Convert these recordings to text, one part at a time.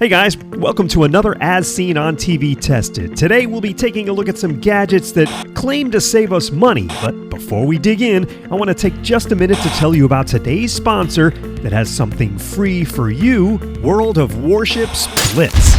Hey guys, welcome to another As Seen on TV Tested. Today we'll be taking a look at some gadgets that claim to save us money, but before we dig in, I want to take just a minute to tell you about today's sponsor that has something free for you, World of Warships Blitz.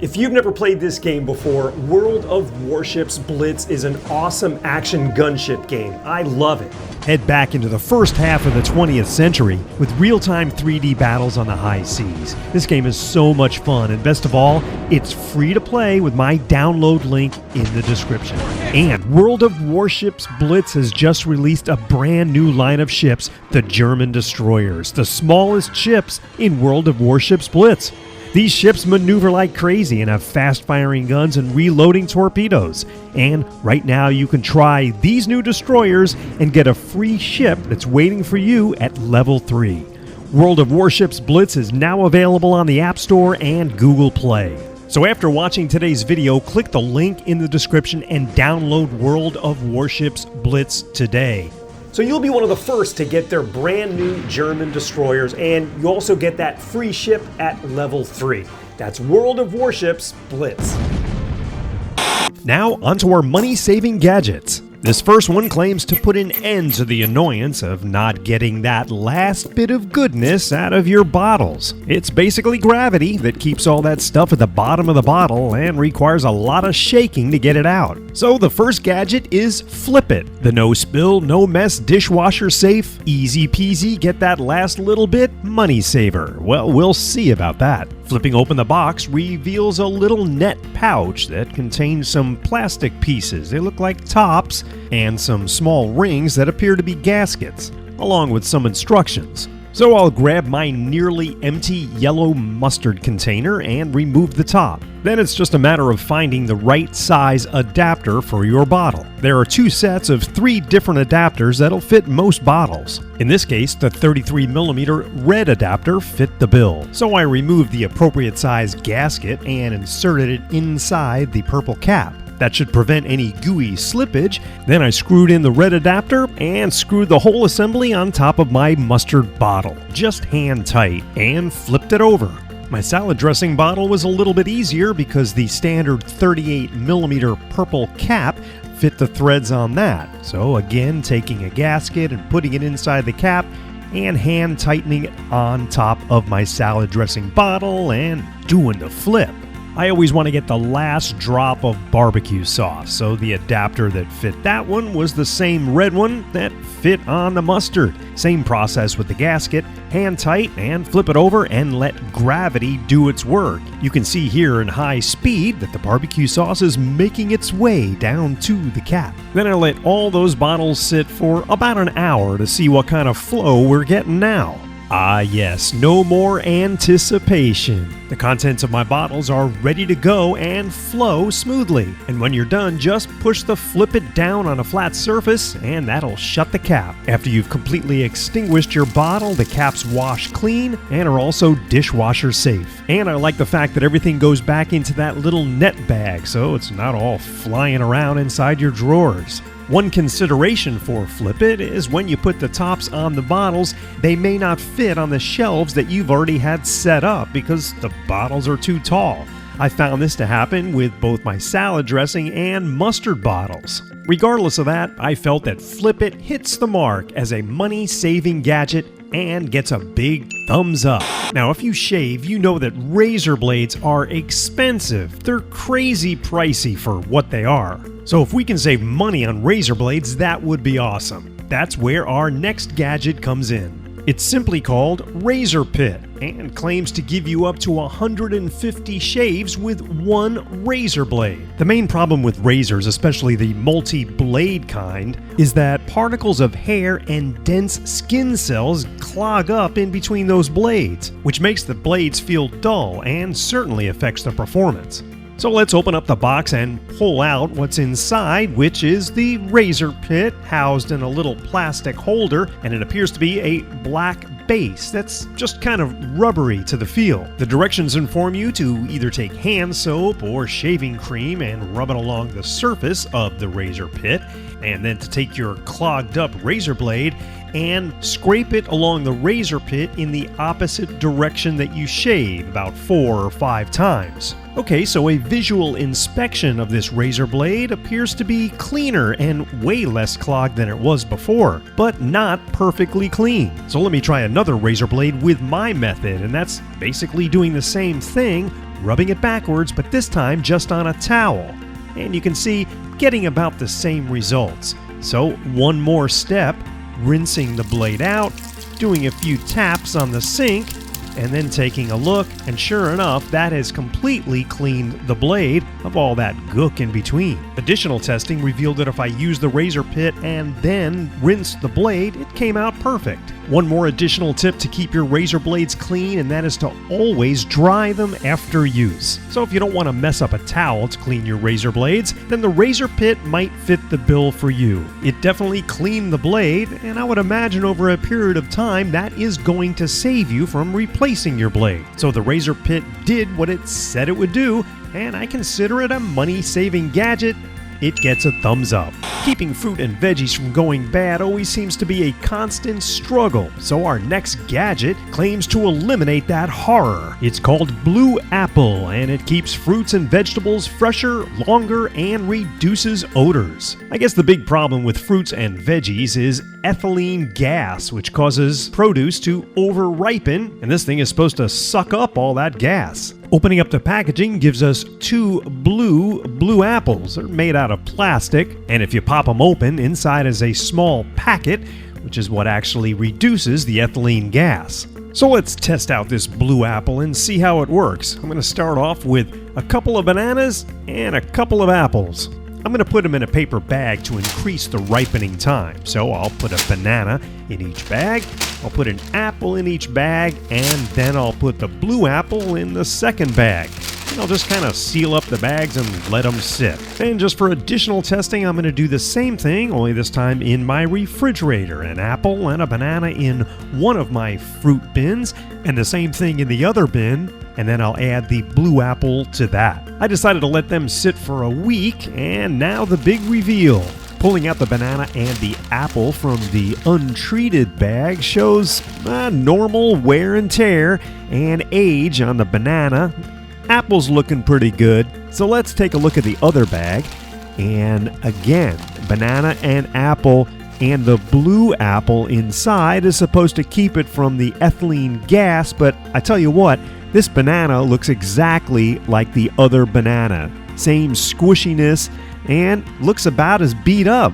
If you've never played this game before, World of Warships Blitz is an awesome action gunship game. I love it. Head back into the first half of the 20th century with real-time 3D battles on the high seas. This game is so much fun, and best of all, it's free to play with my download link in the description. And World of Warships Blitz has just released a brand new line of ships, the German destroyers, the smallest ships in World of Warships Blitz. These ships maneuver like crazy and have fast-firing guns and reloading torpedoes. And right now you can try these new destroyers and get a free ship that's waiting for you at level 3. World of Warships Blitz is now available on the App Store and Google Play. So after watching today's video, click the link in the description and download World of Warships Blitz today. So you'll be one of the first to get their brand new German destroyers, and you also get that free ship at level 3. That's World of Warships Blitz. Now onto our money-saving gadgets. This first one claims to put an end to the annoyance of not getting that last bit of goodness out of your bottles. It's basically gravity that keeps all that stuff at the bottom of the bottle and requires a lot of shaking to get it out. So the first gadget is Flip It, the no spill, no mess dishwasher safe, easy peasy, get that last little bit money saver. Well, we'll see about that. Flipping open the box reveals a little net pouch that contains some plastic pieces. They look like tops and some small rings that appear to be gaskets, along with some instructions. So I'll grab my nearly empty yellow mustard container and remove the top. Then it's just a matter of finding the right size adapter for your bottle. There are 2 sets of 3 different adapters that'll fit most bottles. In this case, the 33mm red adapter fit the bill. So I removed the appropriate size gasket and inserted it inside the purple cap. That should prevent any gooey slippage. Then I screwed in the red adapter and screwed the whole assembly on top of my mustard bottle, just hand tight, and flipped it over. My salad dressing bottle was a little bit easier because the standard 38mm purple cap fit the threads on that. So again, taking a gasket and putting it inside the cap and hand tightening it on top of my salad dressing bottle and doing the flip. I always want to get the last drop of barbecue sauce, so the adapter that fit that one was the same red one that fit on the mustard. Same process with the gasket, hand tight and flip it over and let gravity do its work. You can see here in high speed that the barbecue sauce is making its way down to the cap. Then I let all those bottles sit for about an hour to see what kind of flow we're getting now. Ah yes, no more anticipation. The contents of my bottles are ready to go and flow smoothly. And when you're done, just push the flip it down on a flat surface and that'll shut the cap. After you've completely extinguished your bottle, the caps wash clean and are also dishwasher safe. And I like the fact that everything goes back into that little net bag, so it's not all flying around inside your drawers. One consideration for Flip It is when you put the tops on the bottles, they may not fit on the shelves that you've already had set up because the bottles are too tall. I found this to happen with both my salad dressing and mustard bottles. Regardless of that, I felt that Flip It hits the mark as a money-saving gadget and gets a big thumbs up. Now, if you shave, you know that razor blades are expensive. They're crazy pricey for what they are. So if we can save money on razor blades, that would be awesome. That's where our next gadget comes in. It's simply called Razor Pit and claims to give you up to 150 shaves with one razor blade. The main problem with razors, especially the multi-blade kind, is that particles of hair and dense skin cells clog up in between those blades, which makes the blades feel dull and certainly affects the performance. So let's open up the box and pull out what's inside, which is the razor pit housed in a little plastic holder, and it appears to be a black base that's just kind of rubbery to the feel. The directions inform you to either take hand soap or shaving cream and rub it along the surface of the razor pit, and then to take your clogged up razor blade and scrape it along the razor pit in the opposite direction that you shave, about 4 or 5 times. Okay, so a visual inspection of this razor blade appears to be cleaner and way less clogged than it was before, but not perfectly clean. So let me try another razor blade with my method, and that's basically doing the same thing, rubbing it backwards, but this time just on a towel. And you can see getting about the same results. So one more step, rinsing the blade out, doing a few taps on the sink, and then taking a look, and sure enough, that has completely cleaned the blade of all that gook in between. Additional testing revealed that if I used the razor pit and then rinsed the blade, it came out perfect. One more additional tip to keep your razor blades clean, and that is to always dry them after use. So if you don't want to mess up a towel to clean your razor blades, then the razor pit might fit the bill for you. It definitely cleaned the blade, and I would imagine over a period of time that is going to save you from replacing your blade. So the razor pit did what it said it would do, and I consider it a money-saving gadget. It gets a thumbs up. Keeping fruit and veggies from going bad always seems to be a constant struggle, so our next gadget claims to eliminate that horror. It's called Blue Apple, and it keeps fruits and vegetables fresher, longer, and reduces odors. I guess the big problem with fruits and veggies is ethylene gas, which causes produce to over-ripen, and this thing is supposed to suck up all that gas. Opening up the packaging gives us 2 blue apples. They're made out of plastic, and if you pop them open, inside is a small packet, which is what actually reduces the ethylene gas. So let's test out this blue apple and see how it works. I'm going to start off with a couple of bananas and a couple of apples. I'm going to put them in a paper bag to increase the ripening time. So I'll put a banana in each bag, I'll put an apple in each bag, and then I'll put the blue apple in the second bag. And I'll just kind of seal up the bags and let them sit. And just for additional testing, I'm going to do the same thing, only this time in my refrigerator. An apple and a banana in one of my fruit bins, and the same thing in the other bin, and then I'll add the blue apple to that. I decided to let them sit for a week, and now the big reveal. Pulling out the banana and the apple from the untreated bag shows normal wear and tear and age on the banana. Apple's looking pretty good, so let's take a look at the other bag. And again, banana and apple, and the blue apple inside is supposed to keep it from the ethylene gas, but I tell you what, this banana looks exactly like the other banana. Same squishiness, and looks about as beat up.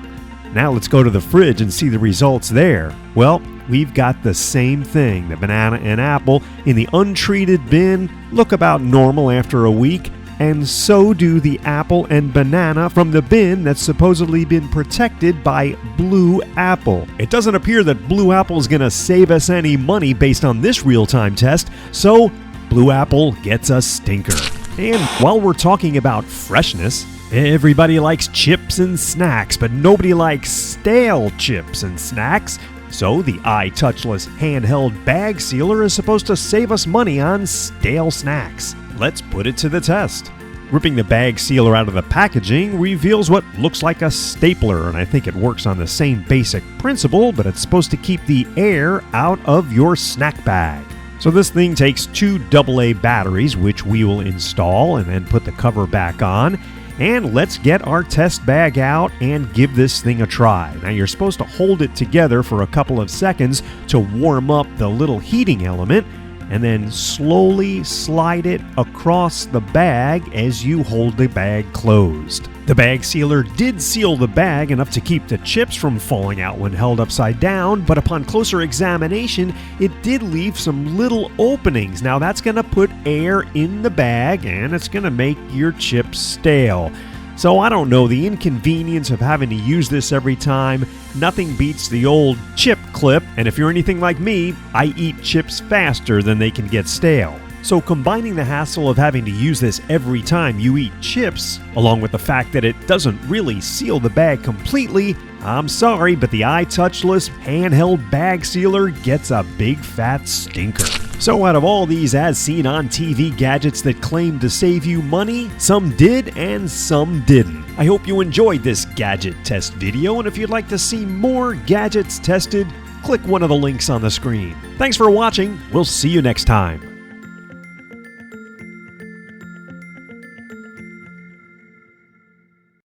Now let's go to the fridge and see the results there. Well, we've got the same thing. The banana and apple in the untreated bin look about normal after a week, and so do the apple and banana from the bin that's supposedly been protected by Blue Apple. It doesn't appear that Blue Apple is going to save us any money based on this real-time test, so Blue Apple gets a stinker. And while we're talking about freshness, everybody likes chips and snacks, but nobody likes stale chips and snacks. So the Touchless handheld bag sealer is supposed to save us money on stale snacks. Let's put it to the test. Ripping the bag sealer out of the packaging reveals what looks like a stapler, and I think it works on the same basic principle, but it's supposed to keep the air out of your snack bag. So this thing takes 2 AA batteries, which we will install and then put the cover back on. And let's get our test bag out and give this thing a try. Now you're supposed to hold it together for a couple of seconds to warm up the little heating element, and then slowly slide it across the bag as you hold the bag closed. The bag sealer did seal the bag enough to keep the chips from falling out when held upside down, but upon closer examination, it did leave some little openings. Now that's going to put air in the bag, and it's going to make your chips stale. So I don't know, the inconvenience of having to use this every time, nothing beats the old chip clip, and if you're anything like me, I eat chips faster than they can get stale. So combining the hassle of having to use this every time you eat chips, along with the fact that it doesn't really seal the bag completely, I'm sorry, but the Touchless handheld bag sealer gets a big fat stinker. So out of all these as seen on TV gadgets that claim to save you money, some did and some didn't. I hope you enjoyed this gadget test video, and if you'd like to see more gadgets tested, click one of the links on the screen. Thanks for watching. We'll see you next time.